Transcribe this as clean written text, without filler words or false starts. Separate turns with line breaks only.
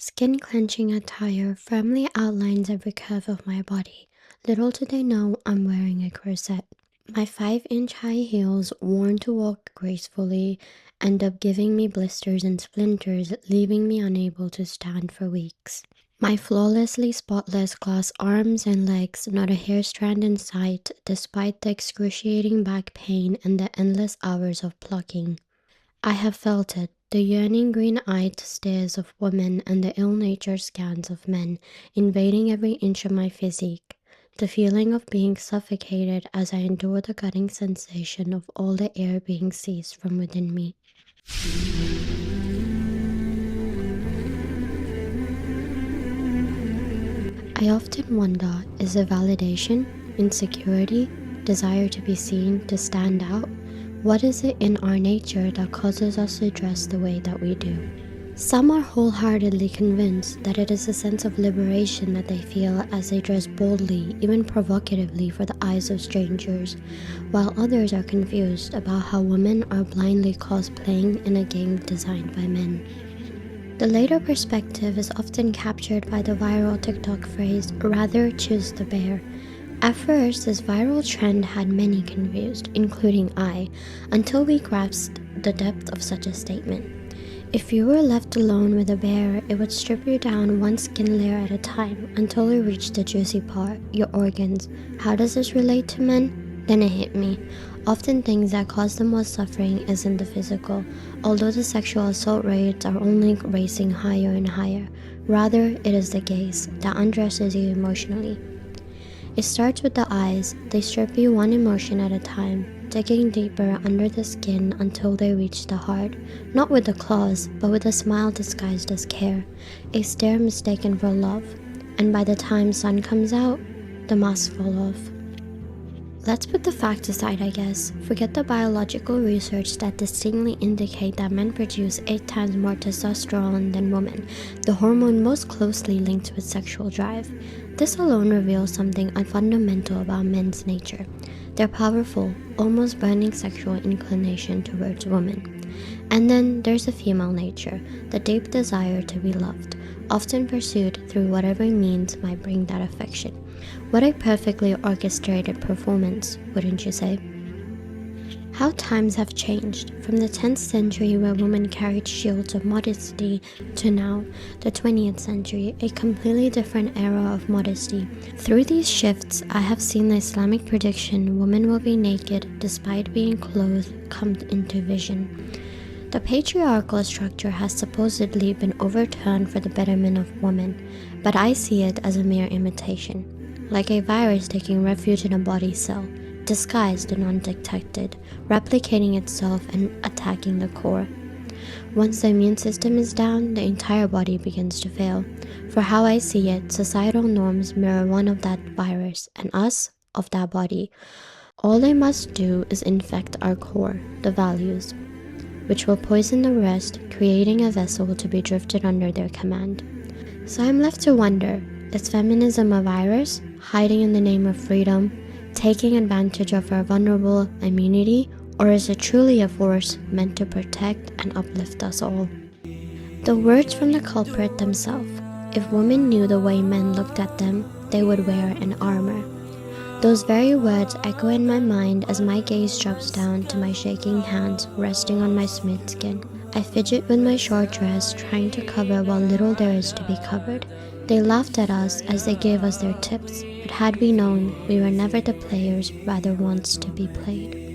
Skin-clenching attire firmly outlines every curve of my body. Little do they know I'm wearing a corset. My 5-inch high heels, worn to walk gracefully, end up giving me blisters and splinters, leaving me unable to stand for weeks. My flawlessly spotless glass arms and legs, not a hair strand in sight, despite the excruciating back pain and the endless hours of plucking. I have felt it, the yearning green-eyed stares of women and the ill-natured scans of men, invading every inch of my physique. The feeling of being suffocated as I endure the gutting sensation of all the air being seized from within me. I often wonder, is it validation, insecurity, desire to be seen, to stand out? What is it in our nature that causes us to dress the way that we do? Some are wholeheartedly convinced that it is a sense of liberation that they feel as they dress boldly, even provocatively for the eyes of strangers, while others are confused about how women are blindly cosplaying in a game designed by men. The later perspective is often captured by the viral TikTok phrase, "rather choose the bear." At first, this viral trend had many confused, including I, until we grasped the depth of such a statement. If you were left alone with a bear, it would strip you down one skin layer at a time until it reached the juicy part, your organs. How does this relate to men? Then it hit me. Often things that cause the most suffering isn't the physical, although the sexual assault rates are only racing higher and higher. Rather, it is the gaze that undresses you emotionally. It starts with the eyes. They strip you one emotion at a time, digging deeper under the skin until they reach the heart, not with the claws, but with a smile disguised as care, a stare mistaken for love, and by the time sun comes out, the mask falls off. Let's put the facts aside, I guess. Forget the biological research that distinctly indicate that men produce 8 times more testosterone than women, the hormone most closely linked with sexual drive. This alone reveals something fundamental about men's nature, their powerful, almost burning sexual inclination towards women. And then there's the female nature, the deep desire to be loved, often pursued through whatever means might bring that affection. What a perfectly orchestrated performance, wouldn't you say? How times have changed, from the 10th century where women carried shields of modesty to now, the 20th century, a completely different era of modesty. Through these shifts, I have seen the Islamic prediction women will be naked despite being clothed come into vision. The patriarchal structure has supposedly been overturned for the betterment of women, but I see it as a mere imitation, like a virus taking refuge in a body cell, disguised and undetected, replicating itself and attacking the core. Once the immune system is down, the entire body begins to fail. For how I see it, societal norms mirror one of that virus, and us of that body. All they must do is infect our core, the values, which will poison the rest, creating a vessel to be drifted under their command. So I'm left to wonder, is feminism a virus, hiding in the name of freedom, taking advantage of our vulnerable immunity, or is it truly a force meant to protect and uplift us all? The words from the culprit themselves. If women knew the way men looked at them, they would wear an armor. Those very words echo in my mind as my gaze drops down to my shaking hands resting on my smooth skin. I fidget with my short dress, trying to cover what little there is to be covered. They laughed at us as they gave us their tips, but had we known, we were never the players, rather ones to be played.